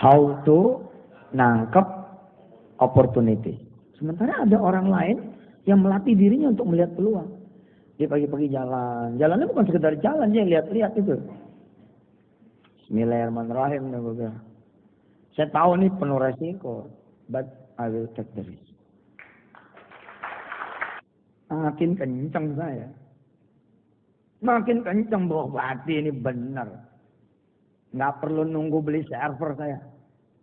how to nangkep opportunity. Sementara ada orang lain yang melatih dirinya untuk melihat peluang. Dia pagi-pagi jalan. Jalannya bukan sekedar jalan, dia lihat-lihat itu. Bismillahirrahmanirrahim. Saya tahu ini penuh resiko, but I will take the risk. Makin kencang saya. Makin kencang berarti ini benar. Nggak perlu nunggu beli server saya.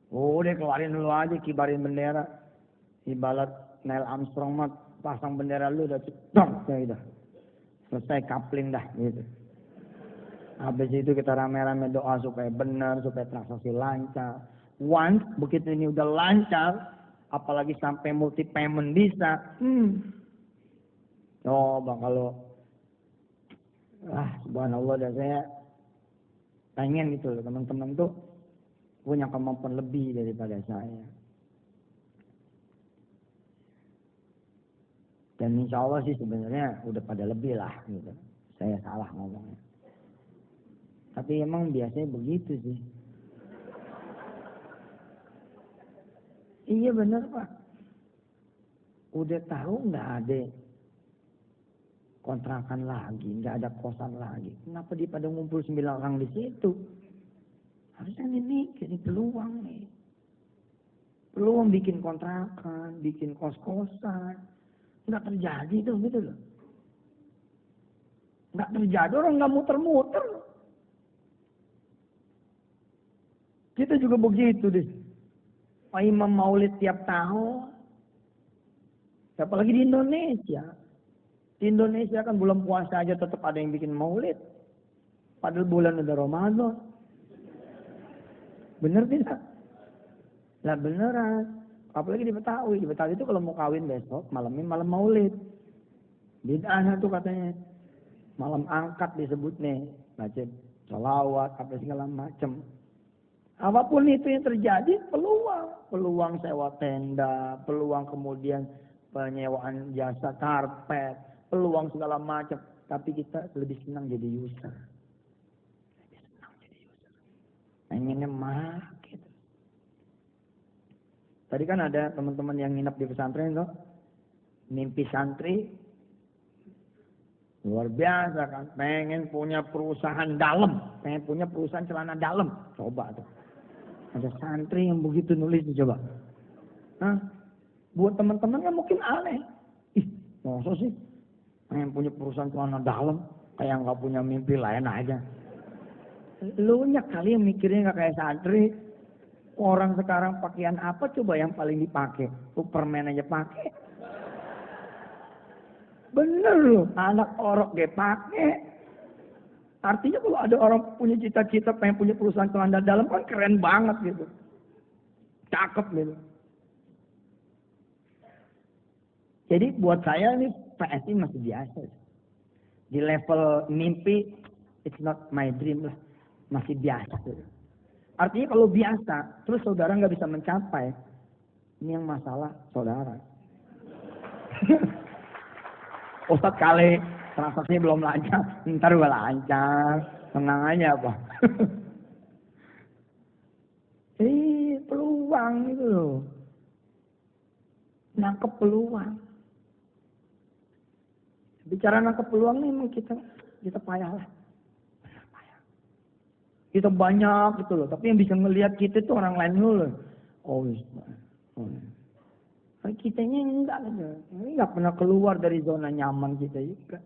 Udah keluarin dulu aja, kibarin bendera. Ibarat Neil Armstrong mah pasang bendera lu udah cetok ya udah. Selesai coupling dah gitu. Habis itu kita rame-rame doa supaya benar, supaya transaksi lancar. Once begitu ini udah lancar, apalagi sampai multi payment bisa. Coba kalau subhanallah dah saya pengen gitu loh teman-teman tuh punya kemampuan lebih daripada saya. Dan insya Allah sih sebenarnya udah pada lebih lah gitu. Saya salah ngomongnya. Tapi emang biasanya begitu sih. Iya benar Pak. Udah tahu nggak ada kontrakan lagi, nggak ada kosan lagi. Kenapa dia pada ngumpul 9 orang di situ? Harusnya ini peluang nih. Peluang bikin kontrakan, bikin kos-kosan. Nggak terjadi tuh gitu loh. Nggak terjadi, orang nggak muter-muter. Kita juga begitu deh. Pak Imam Maulid tiap tahun. Apalagi di Indonesia. Di Indonesia kan bulan puasa aja tetap ada yang bikin maulid. Padahal bulan udah Ramadan. Bener tidak? Lah beneran. Apalagi di Betawi. Di Betawi itu kalau mau kawin besok, malamnya malam maulid. Bid'ah tuh katanya. Malam angkat disebutnya. Baca sholawat, apa segala macam. Apapun itu yang terjadi, peluang. Peluang sewa tenda, peluang kemudian penyewaan jasa karpet, peluang segala macam. Tapi kita lebih senang jadi user. Lebih senang jadi user. Pengennya market. Tadi kan ada teman-teman yang nginep di pesantren tuh. Mimpi santri. Luar biasa kan. Pengen punya perusahaan dalam. Pengen punya perusahaan celana dalam. Coba tuh. Ada santri yang begitu nulis tuh coba. Hah? Buat teman-teman kan mungkin aneh. Ih, masa sih? Pengen punya perusahaan celana dalam. Kayak nggak punya mimpi lain aja. Lu nya kali yang mikirnya nggak kayak santri. Orang sekarang pakaian apa coba yang paling dipakai? Superman aja pakai. Bener loh, anak orok dia pakai. Artinya kalau ada orang punya cita-cita pengen punya perusahaan celana dalam kan keren banget gitu. Cakep gitu. Jadi buat saya ini PSI masih biasa. Di level mimpi, it's not my dream lah. Masih biasa gitu. Artinya kalau biasa, terus saudara nggak bisa mencapai, ini yang masalah saudara. Ustadz kali transaksinya belum lancar, ntar juga lancar, tenang aja Pak. Peluang itu loh, nangkep peluang. Bicara nangkep peluang nih emang kita payah lah. Kita banyak gitu loh, tapi yang bisa ngelihat kita itu orang lain dulu. Kitanya enggak gitu. Ini enggak pernah keluar dari zona nyaman kita juga.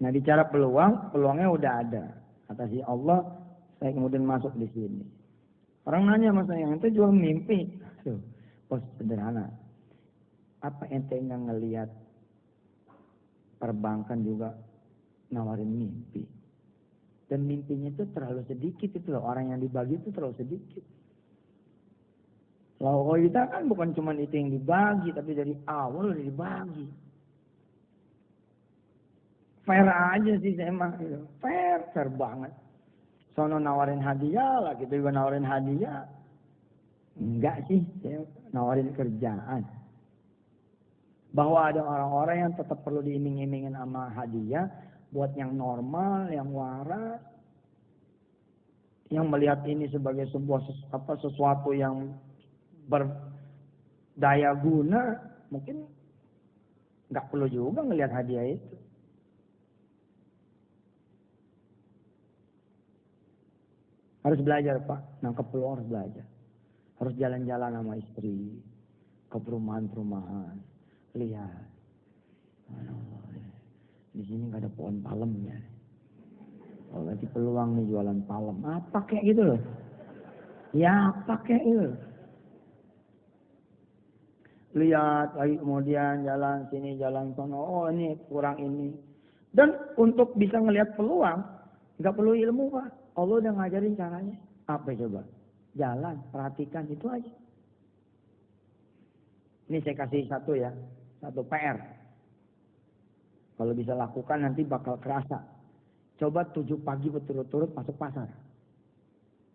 Nah, bicara peluang, peluangnya udah ada. Kata si Allah, saya kemudian masuk di sini. Orang nanya sama saya, ente jual mimpi. Sederhana. Apa ente enggak ngelihat perbankan juga nawarin mimpi? Dan mimpinya itu terlalu sedikit itu loh. Orang yang dibagi itu terlalu sedikit. Kalau kita kan bukan cuma itu yang dibagi, tapi dari awal udah dibagi. Fair aja sih saya mah. Fair banget. Sono nawarin hadiah lah, kita juga nawarin hadiah. Enggak sih, saya nawarin kerjaan. Bahwa ada orang-orang yang tetap perlu diiming-imingin sama hadiah. Buat yang normal, yang waras, yang melihat ini sebagai sebuah sesuatu yang berdaya guna, mungkin nggak perlu juga ngelihat hadiah itu. Harus belajar Pak, nangkep peluang harus belajar. Harus jalan-jalan sama istri ke perumahan-perumahan, lihat. Di sini nggak ada pohon palemnya. Oh, berarti peluang nih jualan palem. Apa kayak gitu loh? Ya apa kayak gitu. Lihat lagi kemudian jalan sini jalan sono. Oh ini kurang ini. Dan untuk bisa ngelihat peluang nggak perlu ilmu Pak. Allah udah ngajarin caranya. Apa coba? Jalan, perhatikan itu aja. Ini saya kasih satu ya, satu PR. Kalau bisa lakukan nanti bakal kerasa. Coba 7 pagi berturut-turut masuk pasar.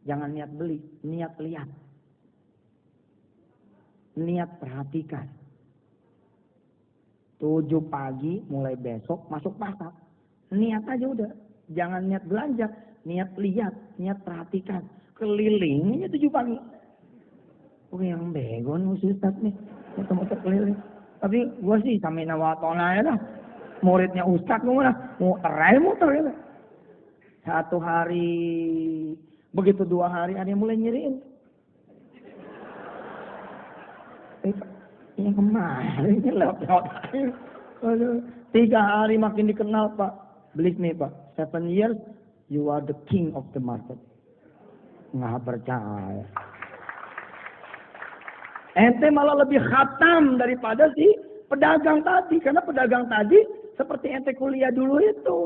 Jangan niat beli, niat lihat. Niat perhatikan. 7 pagi mulai besok masuk pasar. Niat aja udah. Jangan niat belanja, niat lihat, niat perhatikan. Kelilingnya 7 pagi. Oh yang bego nih Ustaz nih. Muter-muter keliling. Tapi gua sih samina wa ta'ala ya dah. Muridnya Ustaz gua lah. Muter ya. Satu hari, begitu 2 hari ada yang mulai nyiriin. Yang kemarin lewat air. 3 hari makin dikenal Pak. Believe me Pak, 7 years you are the king of the market. Nggak percaya. Ente malah lebih khatam daripada si pedagang tadi. Karena pedagang tadi seperti ente kuliah dulu itu.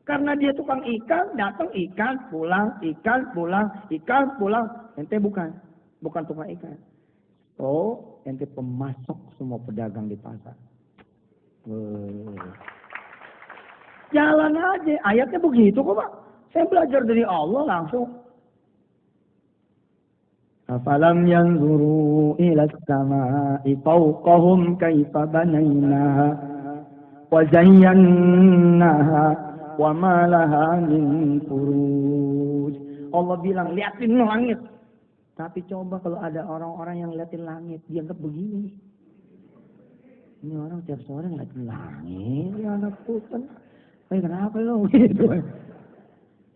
Karena dia tukang ikan, datang ikan, pulang, ikan, pulang, ikan, pulang. Ente bukan tukang ikan. Oh, ente pemasok semua pedagang di pasar. Jalan aja, ayatnya begitu kok Pak. Saya belajar dari Allah langsung. Afalam yanzuru ila as-samaa'i fawqahum kaifa banaynaha wa zayyannaha wa ma laha min furuj. Allah bilang, liatin langit. Tapi coba kalau ada orang-orang yang liatin langit, dianggap begini. Ini orang tiap sore ngeliatin langit, ya anak putan. Kenapa lo gitu?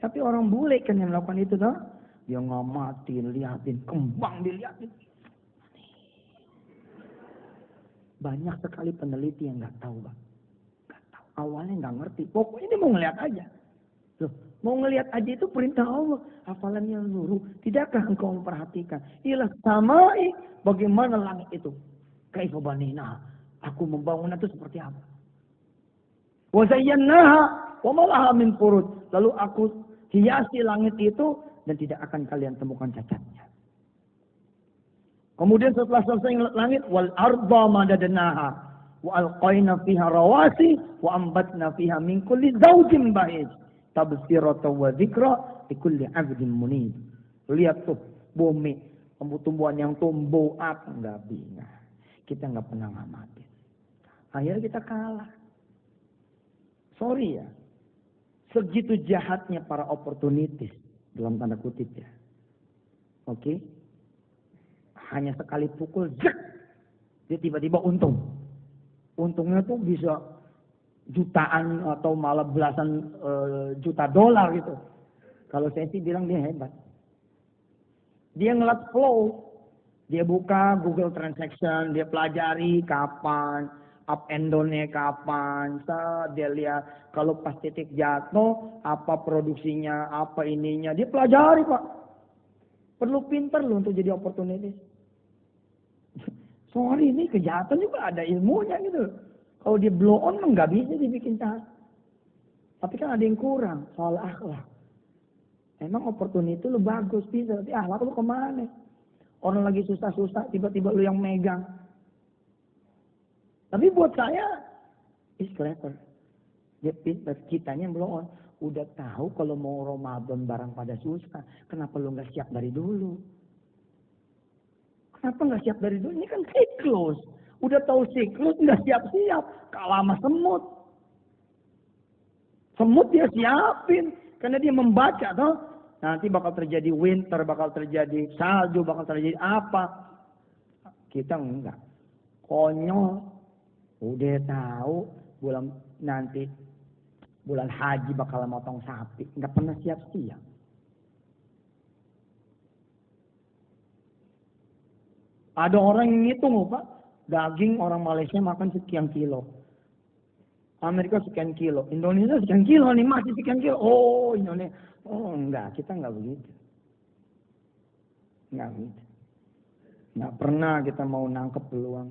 Tapi orang bule kan yang melakukan itu toh. Dia ngamatin, liatin, kembang diliatin. Banyak sekali peneliti yang nggak tahu Bang. Awalnya nggak ngerti, pokoknya dia mau ngeliat aja. Loh, mau ngeliat aja itu perintah Allah. Hafalan yang luruh, tidakkah engkau memperhatikan? Ilah samai, bagaimana langit itu? Kaifa banina, aku membangun itu seperti apa? Wa zayyanaha wa ma laha min furuj. Lalu aku hiasi langit itu dan tidak akan kalian temukan cacatnya. Kemudian setelah selesai langit, wal arda madadnaha wa alqaina fiha rawasi wa ambatna fiha min kulli zawjin bahij tabsiratan wa dzikra likulli 'abdin munib. Lihat tuh bumi, tumbuh-tumbuhan yang tumbuh apa enggak bingung. Kita enggak pernah ngamatin. Akhirnya kita kalah. Sorry ya. Segitu jahatnya para oportunitis dalam tanda kutip ya. Oke. Hanya sekali pukul, zek, dia tiba-tiba untung. Untungnya tuh bisa jutaan atau malah belasan juta dolar gitu. Kalau saya sih bilang dia hebat. Dia ngeliat flow. Dia buka Google Transaction, dia pelajari kapan, up and down-nya kapan. Dia lihat kalau pas titik jatuh, apa produksinya, apa ininya. Dia pelajari Pak. Perlu pinter loh untuk jadi opportunity. Sorry, ini kejahatan juga ada ilmunya gitu. Kalau dia blow on nggak bisa dibikin jahat. Tapi kan ada yang kurang soal akhlak. Emang opportunity lu bagus bisa, tapi akhlak lu kemana? Orang lagi susah-susah, tiba-tiba lu yang megang. Tapi buat saya, is clever. Dia pinter, kitanya yang blow on. Udah tahu kalau mau Ramadan barang pada susah, kenapa lu nggak siap dari dulu? Kenapa nggak siap dari dulu? Ini kan siklus. Udah tahu siklus, nggak siap-siap. Kalah sama semut. Semut dia siapin. Karena dia membaca toh. Nanti bakal terjadi winter, bakal terjadi salju, bakal terjadi apa. Kita enggak. Konyol. Udah tahu bulan haji bakal motong sapi. Enggak pernah siap-siap. Ada orang yang ngitung, Pak. Daging orang Malaysia makan sekian kilo. Amerika sekian kilo. Indonesia sekian kilo nih, masih sekian kilo. Oh, Indonesia. Oh, enggak. Kita enggak begitu. Enggak begitu. Enggak pernah kita mau nangkep peluang.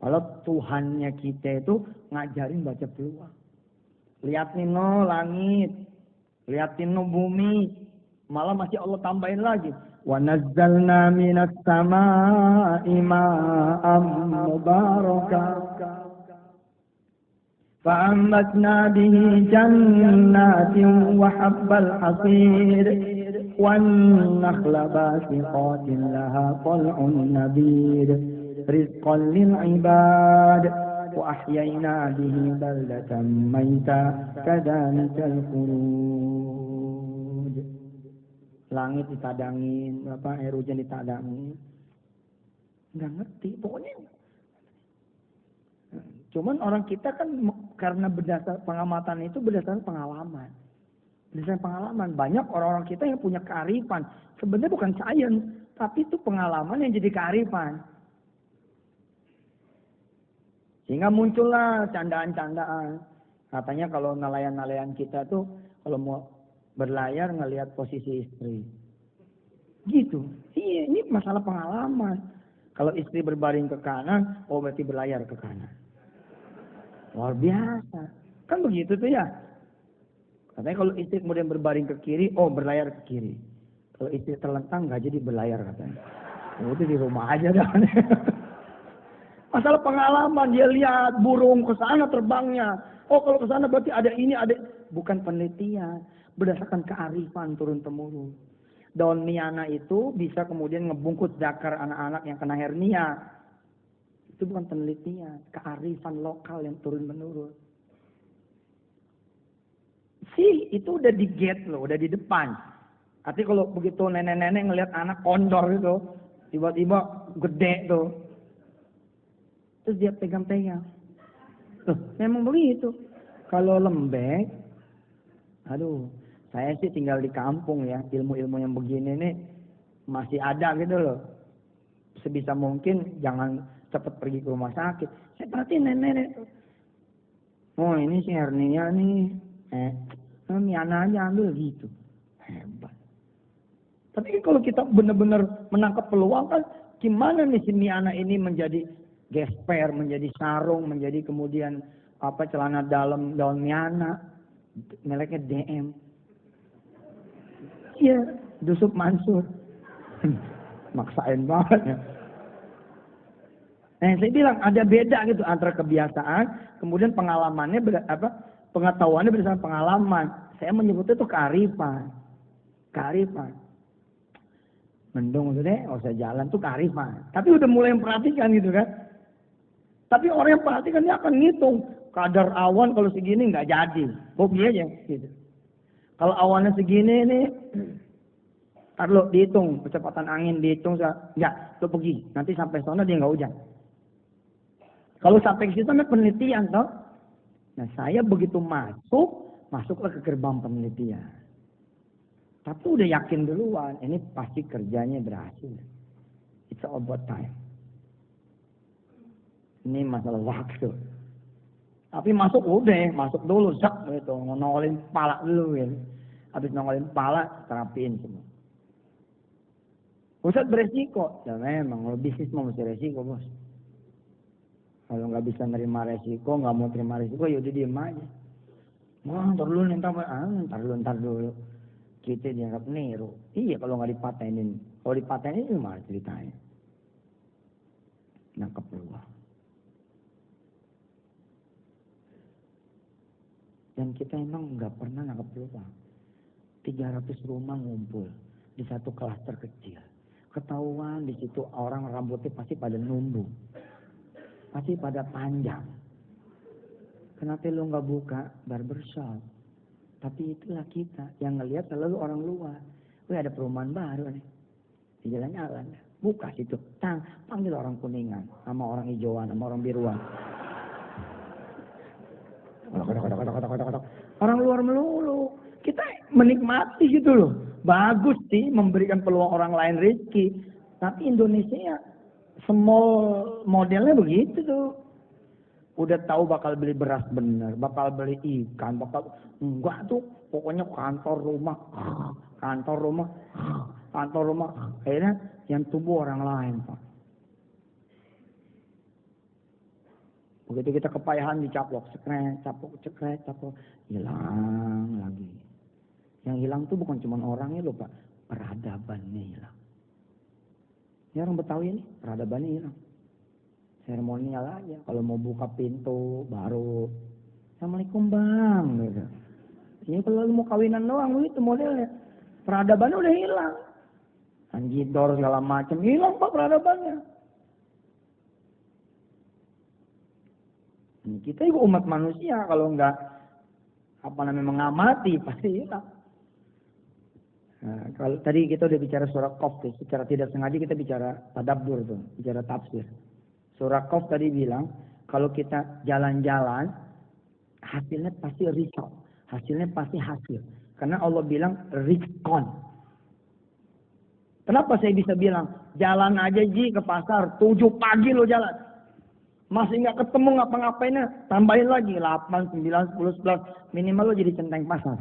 Kalau Tuhannya kita itu ngajarin baca peluang. Liatin no langit. Liatin no bumi. Malah masih Allah tambahin lagi. وَنَزَّلْنَا مِنَ السَّمَاءِ مَاءً مُبَارَكًا فَأَنبَتْنَا بِهِ جَنَّاتٍ وَحَبَّ الْحَصِيدِ وَالنَّخْلَ بَاسِقَاتٍ لَهَا طَلْعٌ نَضِيدٌ رِزْقًا لِلْعِبَادِ وَأَحْيَيْنَا بِهِ بَلْدَةً مَيْتًا كَذَلِكَ الْخُرُوجُ. Langit ditadangin, air hujan ditadangin. Nggak ngerti, pokoknya. Cuman orang kita kan karena berdasar pengamatan itu berdasarkan pengalaman. Berdasarkan pengalaman. Banyak orang-orang kita yang punya kearifan. Sebenarnya bukan science, tapi itu pengalaman yang jadi kearifan. Sehingga muncullah candaan-candaan. Katanya kalau nelayan-nelayan kita tuh kalau mau berlayar ngelihat posisi istri. Gitu. Iya, ini masalah pengalaman. Kalau istri berbaring ke kanan, oh berarti berlayar ke kanan. Luar biasa. Kan begitu tuh ya. Katanya kalau istri kemudian berbaring ke kiri, oh berlayar ke kiri. Kalau istri terlentang nggak jadi berlayar katanya. Oh, itu di rumah aja dah. Masalah pengalaman, dia lihat burung ke sana terbangnya. Oh kalau ke sana berarti ada ini, ada. Bukan penelitian. Berdasarkan kearifan turun-temurun. Daun miana itu bisa kemudian ngebungkus zakar anak-anak yang kena hernia. Itu bukan penelitian. Kearifan lokal yang turun-menurun. Itu udah di gate loh, udah di depan. Artinya kalau begitu nenek-nenek ngelihat anak kondor itu, tiba-tiba gede tuh. Terus dia pegang-pegang. Loh, memang begitu. Kalau lembek, aduh, saya sih tinggal di kampung ya, ilmu-ilmu yang begini nih masih ada gitu loh. Sebisa mungkin jangan cepat pergi ke rumah sakit. Saya perhatiin nenek-nenek. Oh ini si hernia nih, miana aja ambil gitu. Hebat. Tapi kalau kita benar-benar menangkap peluang kan, gimana nih si miana ini menjadi gesper, menjadi sarung, menjadi kemudian celana dalam daun miana, mereknya DM. Iya, Dusuk Mansur. Maksain banget ya. Saya bilang ada beda gitu antara kebiasaan, kemudian pengalamannya pengetahuannya berdasarkan pengalaman. Saya menyebutnya itu kearifan. Kearifan. Mendung itu deh, usah jalan tuh kearifan. Tapi udah mulai memperhatikan gitu kan. Tapi orang yang perhatikan dia akan ngitung kadar awan kalau segini nggak jadi. Hobi aja gitu. Kalau awannya segini nih, ntar lo dihitung kecepatan angin, dihitung enggak, lo pergi. Nanti sampai sana dia nggak hujan. Kalau sampai ke situ namanya penelitian toh. Nah saya begitu masuklah ke gerbang penelitian. Tapi udah yakin duluan, ini pasti kerjanya berhasil. It's all about time. Ini masalah waktu. Tapi masuk dulu, gitu, nongolin kepala dulu gitu. Habis nongolin kepala, terapiin semua. Ustaz beresiko, ya memang kalau bisnis mau mesti resiko bos. Kalau nggak bisa nerima resiko, nggak mau terima resiko, yaudah diem aja. Wah, ntar dulu. Kita dianggap niru. Iya kalau nggak dipatenin, kalau dipatenin gimana ceritanya? Nangkep peluang. Dan kita emang nggak pernah nangkep peluang. 300 rumah ngumpul di satu klaster kecil. Ketahuan di situ orang rambutnya pasti pada numbu. Pasti pada panjang. Kenapa lu nggak buka barbershop? Tapi itulah kita yang ngelihat selalu orang luar. Wih, ada perumahan baru nih di jalan-jalan. Buka situ, panggil orang kuningan, sama orang hijauan, sama orang biruan. Orang luar melulu. Kita menikmati gitu loh. Bagus sih memberikan peluang orang lain rezeki. Tapi Indonesia ya small modelnya begitu tuh. Udah tahu bakal beli beras bener, bakal beli ikan, enggak tuh. Pokoknya kantor rumah. Akhirnya yang tumbuh orang lain, Pak. Begitu kita kepayahan dicaplok, cekrek, hilang lagi. Yang hilang tuh bukan cuma orangnya loh, Pak, peradabannya hilang. Ini orang Betawi ini, peradabannya hilang. Seremonial aja, kalau mau buka pintu baru, Assalamualaikum Bang, gitu. Ini kalau mau kawinan doang begitu modelnya. Peradabannya udah hilang. Anjidor segala macam hilang, Pak, peradabannya. Kita juga umat manusia kalau enggak mengamati pasti hilang. Nah, kalau tadi kita udah bicara surah Qaf, secara tidak sengaja kita bicara tadabbur tuh, bicara tafsir. Surah Qaf tadi bilang kalau kita jalan-jalan hasilnya pasti risau, hasilnya pasti hasil. Karena Allah bilang rizqon. Kenapa saya bisa bilang jalan aja Ji ke pasar 7 pagi lo jalan. Masih nggak ketemu ngapa-ngapainnya, tambahin lagi 8, 9, 10, 11. Minimal lo jadi centeng pasar.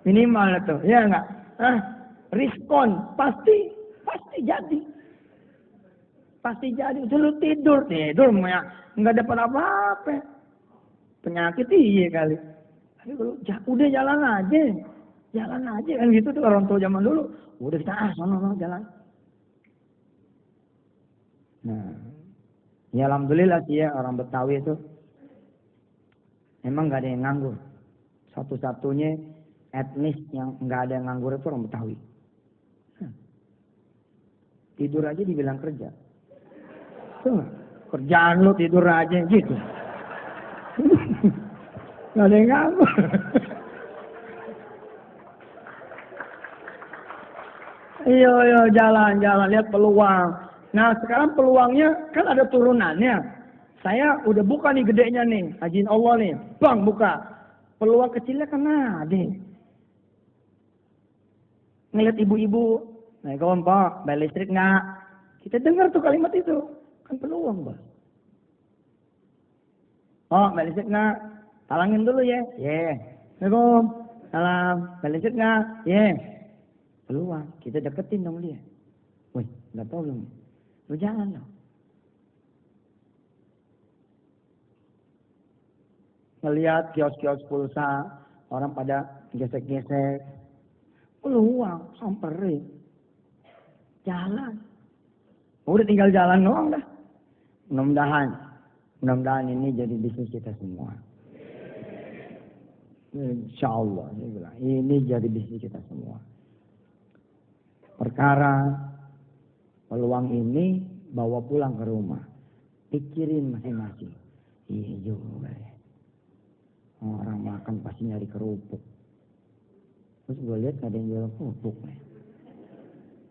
Minimal itu, ya nggak? Riskon, pasti jadi. Pasti jadi. Lu tidur, nggak dapat apa-apa. Penyakit iya kali. Tapi kalau udah jalan aja kan gitu tuh orang tua zaman dulu. Udah kita sono jalan. Nah, ya alhamdulillah sih ya orang Betawi itu emang nggak ada yang nganggur. Satu-satunya etnis yang nggak ada yang nganggur itu orang Betawi. Tidur aja dibilang kerja. Tuh, kerjaan lo tidur aja gitu. Nggak ada yang nganggur. Iya, jalan, lihat peluang. Nah sekarang peluangnya kan ada turunannya. Saya udah buka nih gedenya nih, izin Allah nih, bang buka. Peluang kecilnya kan ada. Ngeliat ibu-ibu, naik Pak, bayar listrik nggak? Kita dengar tuh kalimat itu, kan peluang bang. Oh bayar listrik nggak? Talangin dulu ya, Assalamualaikum, salam, bayar listrik nggak? Peluang, kita deketin dong dia. Wih, nggak tahu belum? Lu jangan dong. Ngelihat kios-kios pulsa, orang pada gesek-gesek. Peluang, samperin. Jalan. Udah tinggal jalan doang dah. Mudah-mudahan ini jadi bisnis kita semua. Insya Allah, ini jadi bisnis kita semua. Perkara peluang ini bawa pulang ke rumah. Pikirin masing-masing. Iya juga ya. Orang makan pasti nyari kerupuk. Terus gue lihat ada yang jual kerupuk nih.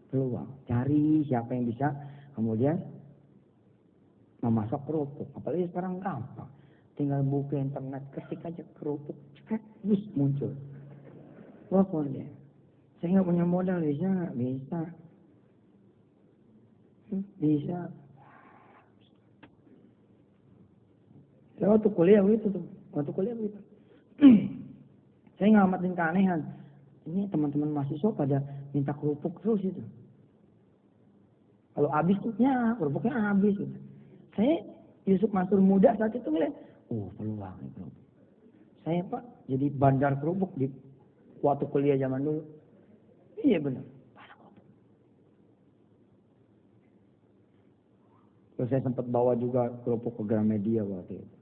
Peluang. Cari siapa yang bisa kemudian memasak kerupuk. Apalagi sekarang gampang. Tinggal buka internet, ketik aja kerupuk. Bus muncul. Wah dia. Saya nggak punya modal, bisa nggak? Bisa. Saya waktu kuliah begitu tuh. Saya ngamatin keanehan. Ini teman-teman mahasiswa pada minta kerupuk terus itu. Kalau habis tuh, kerupuknya habis. Gitu. Saya Yusuf Mansur muda saat itu ngeliat, peluang itu. Saya Pak jadi bandar kerupuk di waktu kuliah zaman dulu. Iya benar. Terus saya sempat bawa juga kerupuk ke Gramedia waktu itu.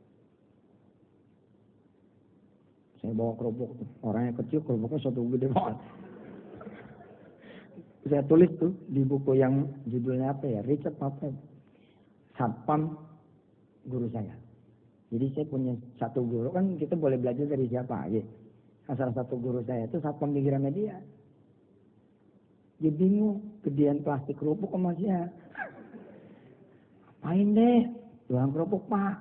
Saya bawa kerupuk tuh. Orangnya kecil, kerupuknya satu gede banget. Saya tulis tuh di buku yang judulnya apa ya? Richard apa? Satpam guru saya. Jadi saya punya satu guru, kan kita boleh belajar dari siapa aja. Nah, salah satu guru saya itu satpam di Gramedia. Dia bingung, gedean plastik kerupuk sama dia. Ngapain deh, jualan kerupuk Pak.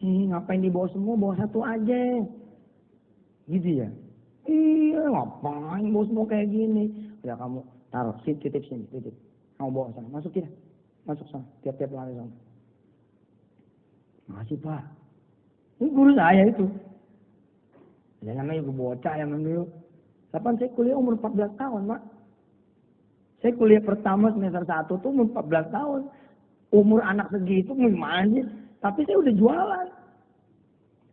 Ngapain dibawa semua, bawa satu aja. Gitu ya. Iya, ngapain bawa semua kayak gini. Udah kamu taruh, titip sini, titip. Kamu bawa sana, masukin. Masuk sana, tiap-tiap lari sana. Makasih Pak. Ini guru saya itu. Ada namanya ibu bocah yang dulu. Kapan saya kuliah umur 14 tahun, Pak. Saya kuliah pertama semester 1 tuh umur 14 tahun. Umur anak segitu gimana sih? Tapi saya udah jualan.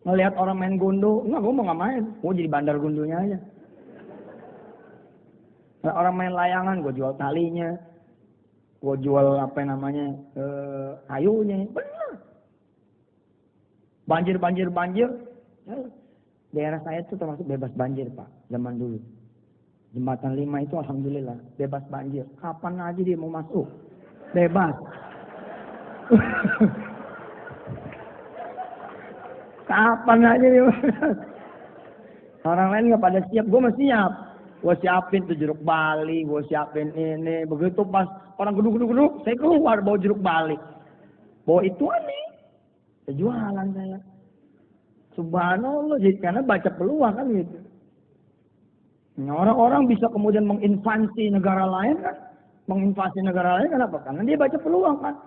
Ngelihat orang main gondo, enggak, gue mau nggak main. Gue jadi bandar gondonya aja. Ngeliat orang main layangan, gue jual talinya. Gue jual apa namanya, kayunya. Bener. Banjir. Daerah saya itu termasuk bebas banjir, Pak. Zaman dulu. Jembatan 5 itu alhamdulillah bebas banjir. Kapan aja dia mau masuk, bebas. Kapan aja dia mau masuk. Orang lain nggak pada siap, gue masih siap. Gue siapin tuh jeruk bali, gue siapin ini. Begitu pas orang geduk, saya keluar bawa jeruk bali. Bawa itu aneh. Jualan saya. Subhanallah, jadi karena baca peluang kan gitu. Nah, orang-orang bisa kemudian menginvasi negara lain kan? Menginvasi negara lain kenapa? Karena dia baca peluang kan.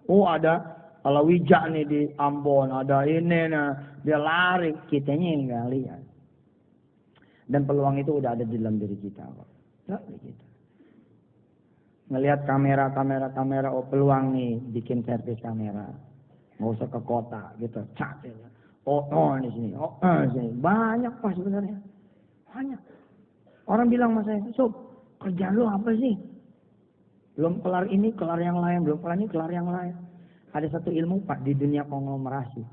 Oh ada Palawija nih di Ambon, ada ini, nah dia lari, kitanya yang nggak lihat. Dan peluang itu udah ada di dalam diri kita, Pak. Kita. Ngelihat kamera, oh peluang nih, bikin servis kamera. Nggak usah ke kota gitu, cat ya. Oh di sini, di sini. Banyak Pak sebenarnya. Banyak. Orang bilang sama saya, Sob, kerjaan lu apa sih? Belum kelar ini, kelar yang lain. Belum kelar ini, kelar yang lain. Ada satu ilmu Pak di dunia konglomerasi.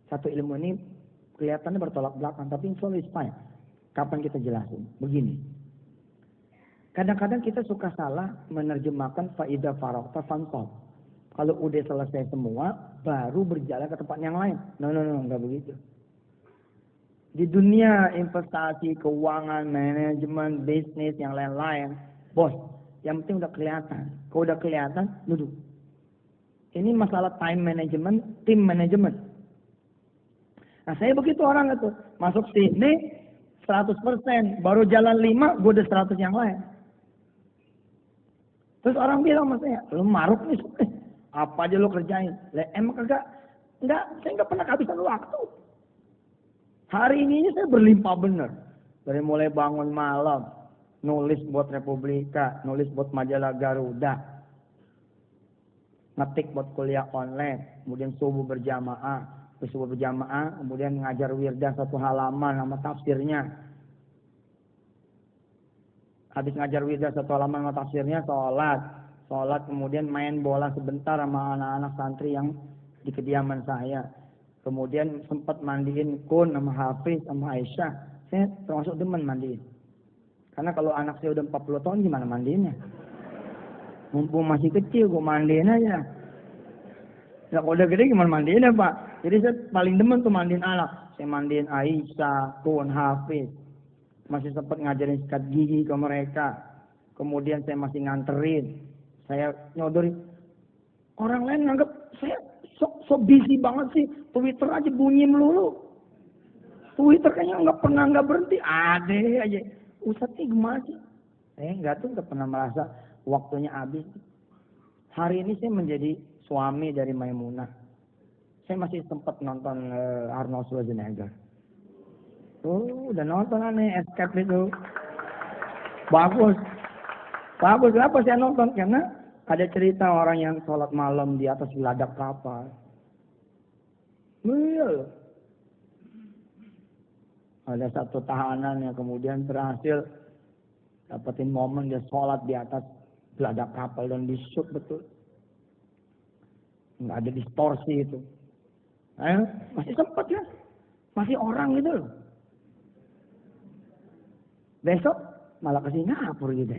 Satu ilmu ini kelihatannya bertolak belakang, tapi insya Allah fine. Kapan kita jelasin? Begini. Kadang-kadang kita suka salah menerjemahkan faidah farokta fansol. Kalau udah selesai semua, baru berjalan ke tempat yang lain. No, enggak begitu. Di dunia investasi, keuangan, manajemen, bisnis, yang lain-lain, bos, yang penting udah kelihatan. Kalau udah kelihatan, duduk. Ini masalah time management, team management. Nah, saya begitu orang itu. Masuk sini 100%, baru jalan 5, gue udah 100 yang lain. Terus orang bilang sama saya, lu maruk nih, apa aja lu kerjain? Emang kagak? Enggak, saya enggak pernah kehabisan waktu. Hari ini saya berlimpah bener. Dari mulai bangun malam, nulis buat Republika, nulis buat majalah Garuda, ngetik buat kuliah online, kemudian subuh berjamaah, kemudian ngajar wirdah 1 halaman sama tafsirnya. Habis ngajar wirdah 1 halaman sama tafsirnya, sholat, kemudian main bola sebentar sama anak-anak santri yang di kediaman saya. Kemudian sempat mandiin Kun sama Hafiz sama Aisyah. Saya termasuk demen mandiin. Karena kalau anak saya udah 40 tahun gimana mandiinnya? Mumpung masih kecil gue mandiin aja. Ya kalau udah gede gimana mandiinnya Pak? Jadi saya paling demen tuh mandiin anak. Saya mandiin Aisyah, Kun, Hafiz. Masih sempat ngajarin sikat gigi ke mereka. Kemudian saya masih nganterin. Saya nyodorin. Orang lain nganggap saya so busy banget sih. Twitter aja bunyi melulu. Twitter kayaknya nggak berhenti. Ada aja. Ustadz ini gimana sih? Nggak pernah merasa waktunya habis. Hari ini saya menjadi suami dari Maimunah. Saya masih sempat nonton Arnold Schwarzenegger. Udah nonton aneh Escape itu. Bagus. Kenapa saya nonton? Karena ada cerita orang yang sholat malam di atas geladak kapal. Iya. Ada satu tahanan yang kemudian berhasil dapetin momen dia sholat di atas geladak kapal dan di-shoot betul. Nggak ada distorsi itu. Masih sempat ya. Masih orang gitu loh. Besok malah ke Singapura gitu.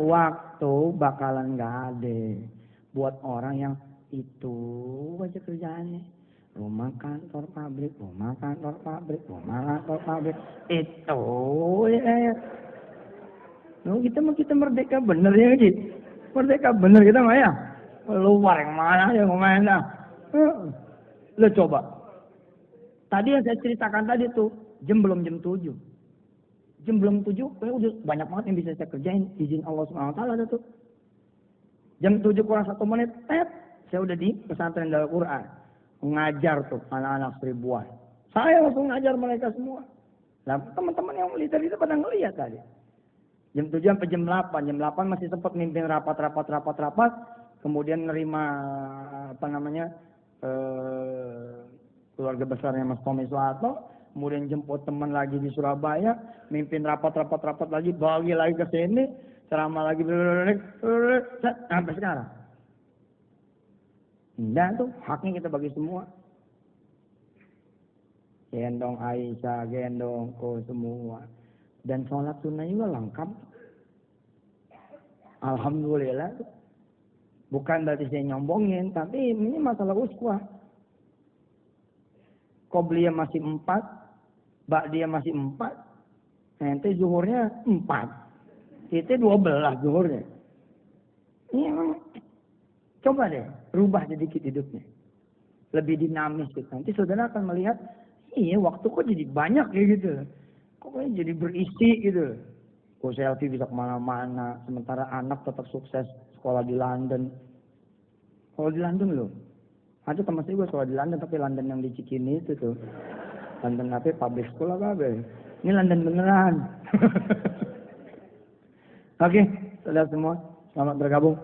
Waktu bakalan nggak ada buat orang yang Itu aja kerjaannya. Rumah, kantor, pabrik, rumah, kantor, pabrik, rumah, kantor, pabrik. Itu ya. Kita merdeka bener ya gitu. Merdeka bener kita mah ya. Luar yang mana yang main dah. Lo coba. Tadi yang saya ceritakan tadi tuh, jam 7. Jam belum 7, udah banyak banget yang bisa saya kerjain. Izin Allah SWT ada tuh. Jam 7 kurang 1 menit, saya udah di pesantren Darul Quran. Ngajar tuh anak-anak 1000-an. Saya langsung ngajar mereka semua. Nah, teman-teman yang militer itu pada ngeliat tadi. Jam 7 sampai jam 8. Jam 8 masih sempat mimpin rapat. Kemudian nerima keluarga besarnya Mas Tommy Soeharto. Kemudian jemput teman lagi di Surabaya. Mimpin rapat lagi. Bagi lagi ke sini. Ceramah lagi. Sampai sekarang. Dan tuh haknya kita bagi semua. Gendong Aisyah, gendong semua. Dan sholat sunnah juga lengkap. Alhamdulillah. Bukan berarti saya nyombongin, tapi ini masalah uswah. Qobliyah masih 4, Ba'diyah masih 4, nanti zuhurnya 4. Itu 12 zuhurnya. Ini emang, coba deh, rubah sedikit hidupnya. Lebih dinamis gitu. Nanti saudara akan melihat, iya waktu kok jadi banyak kayak gitu. Kok jadi berisi gitu. Kok selfie bisa kemana-mana. Sementara anak tetap sukses sekolah di London. Sekolah di London loh. Ada teman saya gue sekolah di London, tapi London yang di Cikini itu tuh. London apa? Public school apa? Ini London beneran. Oke, saudara semua. Selamat bergabung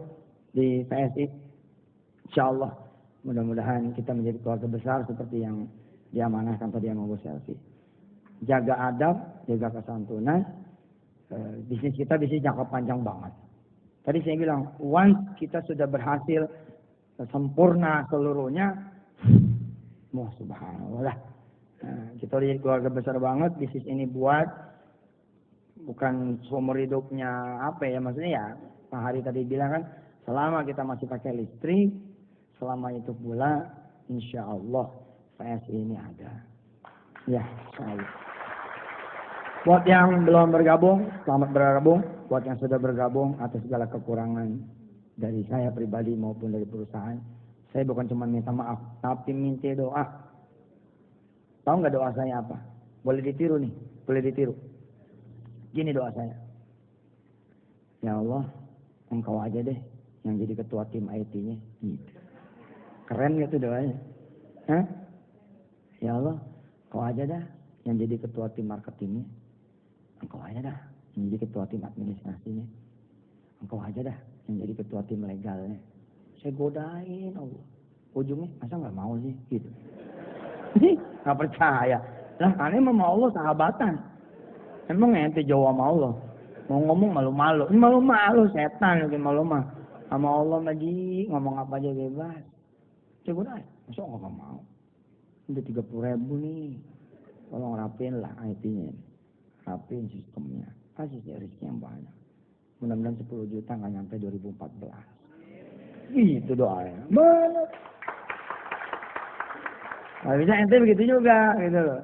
di PSI. Insyaallah. Mudah-mudahan kita menjadi keluarga besar seperti yang diamanahkan tadi yang mau selfie. Jaga adab, jaga kesantunan. Bisnis kita bisnis jangka panjang banget. Tadi saya bilang, once kita sudah berhasil sempurna seluruhnya, subhanallah. Kita udah jadi keluarga besar banget. Bisnis ini buat bukan seumur hidupnya maksudnya ya. Pak Hari tadi bilang kan, selama kita masih pakai listrik, selama itu pula, insya Allah PSI ini ada. Ya, insyaallah. Buat yang belum bergabung, selamat bergabung. Buat yang sudah bergabung atas segala kekurangan dari saya pribadi maupun dari perusahaan, saya bukan cuma minta maaf, tapi minta doa. Tahu nggak doa saya apa? Boleh ditiru nih, boleh ditiru. Gini doa saya. Ya Allah, Engkau aja deh yang jadi ketua tim IT-nya. Gitu. Keren gitu doanya. Hah? Ya Allah, Engkau aja dah yang jadi ketua tim marketingnya. Engkau aja dah yang jadi ketua tim administrasinya. Engkau aja dah yang jadi ketua tim legalnya. Saya godain Allah. Ujungnya masa nggak mau sih gitu. Nggak percaya. Lah aneh sama Allah sahabatan. Emang ente jauh sama Allah. Mau ngomong malu-malu. Ini malu-malu setan lagi malu mah. Sama Allah lagi ngomong apa aja bebas. Saya godain. Masa nggak mau. Udah 30.000 nih. Tolong rapiin lah IT-nya. Rapiin sistemnya. Kasih rezeki yang banyak. Mudah-mudahan 10 juta nggak nyampe 2014. Gitu doanya. Banget. Nah, bisa ente begitu juga gitu loh.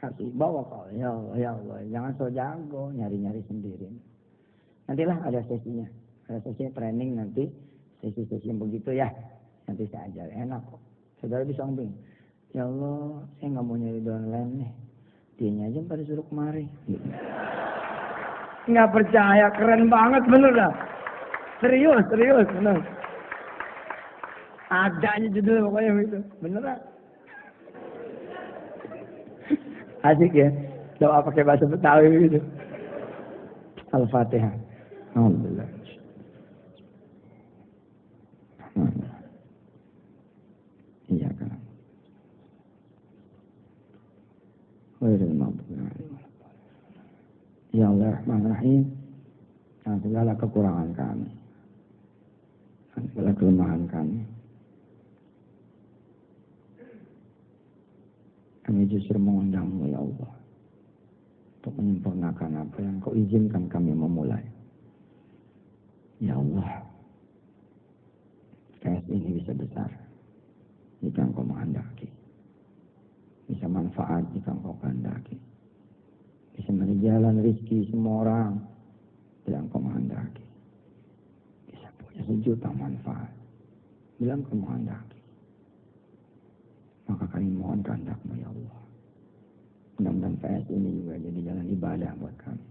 Kasih bawa kau. Ya Allah, ya Allah. Jangan so jago. Nyari-nyari sendiri. Nantilah ada sesinya. Ada sesi training nanti. Sesi-sesi yang begitu ya. Nanti saya ajar. Enak kok. Saudara bisa ngomong. Ya Allah, saya nggak mau nyari downline nih. Dianya aja pada suruh kemari. Gitu. Nggak percaya, keren banget bener dah. Serius bener. Adanya judul pokoknya gitu, beneran. Asik ya, doa pakai bahasa Betawi gitu. Al-Fatihah. Alhamdulillah. Iya kan. Ya Allah Rahman-Rahim. Dan segala kekurangan kami. Dan segala kelemahan kami. Kami justru mengundangmu ya Allah. Untuk menyempurnakan apa yang kau izinkan kami memulai. Ya Allah. besar jika engkau menghendaki. Bisa manfaat jika engkau kehendaki. Bisa menjadi jalan rezeki semua orang bila engkau menghendaki. Bisa punya sejuta manfaat bila engkau menghendaki. Maka kami mohon kehendak-Mu ya Allah. Mudah-mudahan PS ini juga jadi jalan ibadah buat kami.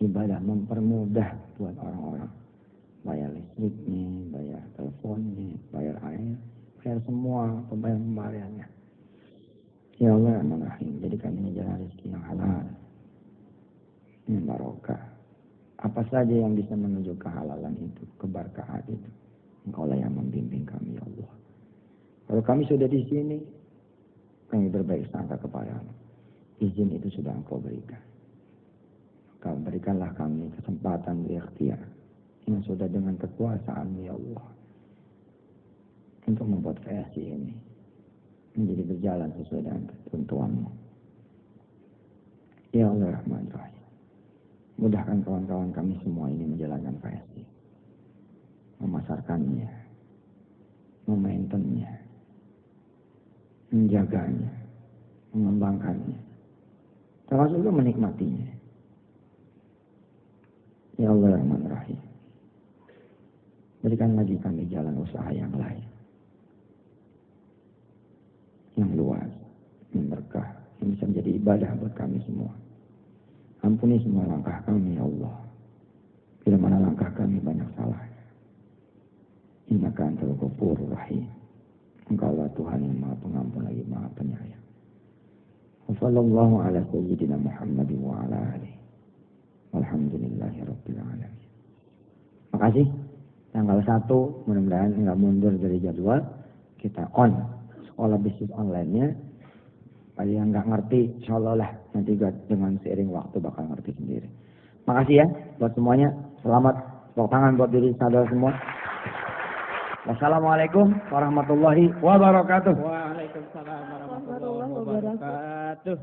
Ibadah mempermudah buat orang-orang. Bayar listriknya, bayar teleponnya, bayar air, bayar semua pembayarannya. Ya Allah, Rahim, jadikan ini jalan rezeki yang halal, yang barokah. Apa saja yang bisa menuju kehalalan itu, keberkahan itu, Engkau lah yang membimbing kami, ya Allah. Kalau kami sudah di sini, kami berbaik sangka kepada-Mu. Izin itu sudah Engkau berikan. Maka berikanlah kami kesempatan berikhtiar yang sudah dengan kekuasaan-Mu, ya Allah, untuk membuat kreasi ini menjadi berjalan sesuai dengan ketentuan-Mu. Ya Allah Rahman Rahim, mudahkan kawan-kawan kami semua ini menjalankan kreasi, memasarkannya, memaintennya, menjaganya, mengembangkannya, termasuk juga menikmatinya. Ya Allah Rahman Rahim, berikan lagi kami jalan usaha yang lain, yang luas, yang berkah, yang bisa menjadi ibadah buat kami semua. Ampuni semua langkah kami, ya Allah. Bila mana langkah kami banyak salahnya. Innaka antal ghafurur rahim. Engkaulah Tuhan yang Maha Pengampun lagi Maha Penyayang. Wassallallahu ala sayyidina Muhammad wa ala alihi. Walhamdulillahi rabbil alamin. Makasih. Tanggal 1 mudah-mudahan enggak mundur dari jadwal. Kita on sekolah bisnis online-nya. Bagi yang nggak ngerti, insya Allah lah nanti dengan seiring waktu bakal ngerti sendiri. Makasih ya buat semuanya. Selamat. Tepuk tangan buat diri saudara semua. Wassalamualaikum warahmatullahi wabarakatuh. Waalaikumsalam warahmatullahi wabarakatuh.